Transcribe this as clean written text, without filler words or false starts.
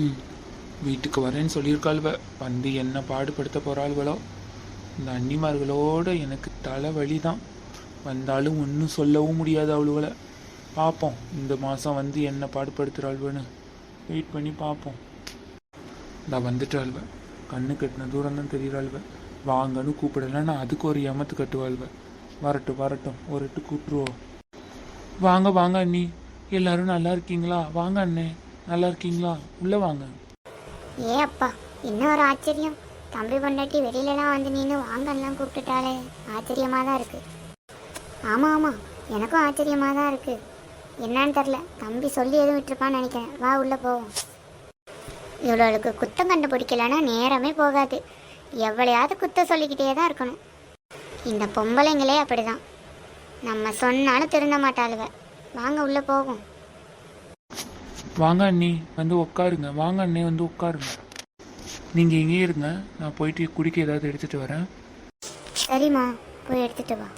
ம் வீட்டுக்கு வரேன்னு சொல்லியிருக்காள்வ. வந்து என்ன பாடுபடுத்த போகிறாள்வளோ. இந்த அன்னிமார்களோட எனக்கு தலைவலி தான். வந்தாலும் ஒன்றும் சொல்லவும் முடியாது அவளுகளை. பார்ப்போம் இந்த மாதம் வந்து என்ன பாடுபடுத்துகிறாள்வன்னு வெயிட் பண்ணி பார்ப்போம். நான் வந்துட்டாள்வ. கண்ணு கட்டின தூரம் தான் தெரிகிறாள்வ. வாங்கன்னு கூப்பிடலன்னா அதுக்கு ஒரு ஏமத்து கட்டுவாள்வ. வரட்டும் வரட்டும் ஒரு எட்டு கூப்பிட்டுருவோம். வாங்க வாங்க அண்ணி, எல்லாரும் நல்லா இருக்கீங்களா? வாங்க அண்ணே, நல்லா இருக்கீங்களா? உள்ளே வாங்க. ஏ அப்பா, என்ன ஒரு ஆச்சரியம். தம்பி பொண்டாட்டி வெளியிலலாம் வந்து நின்று வாங்கலாம் கூப்பிட்டுட்டாலே ஆச்சரியமாக தான் இருக்குது. ஆமாம் ஆமாம், எனக்கும் ஆச்சரியமாக தான் இருக்குது. என்னன்னு தெரில, தம்பி சொல்லி எதுவும் விட்டுருப்பான்னு நினைக்கிறேன். வா உள்ளே போவோம். இவ்வளோளுக்கு குத்தம் கண்டுபிடிக்கலன்னா நேரமே போகாது. எவ்வளையாவது குத்தம் சொல்லிக்கிட்டே தான் இருக்கணும். இந்த பொம்பளைங்களே அப்படி தான், நம்ம சொன்னாலும் திருந்த மாட்டாளுவ. வாங்க உள்ளே போவோம். வாங்க அண்ணி, வந்து உட்காருங்க. வாங்க அண்ணே, வந்து உட்காருங்க. நீங்கள் எங்கேயே இருங்க, நான் போயிட்டு குடிக்க ஏதாவது எடுத்துகிட்டு வரேன். சரிம்மா, போய் எடுத்துகிட்டு வா.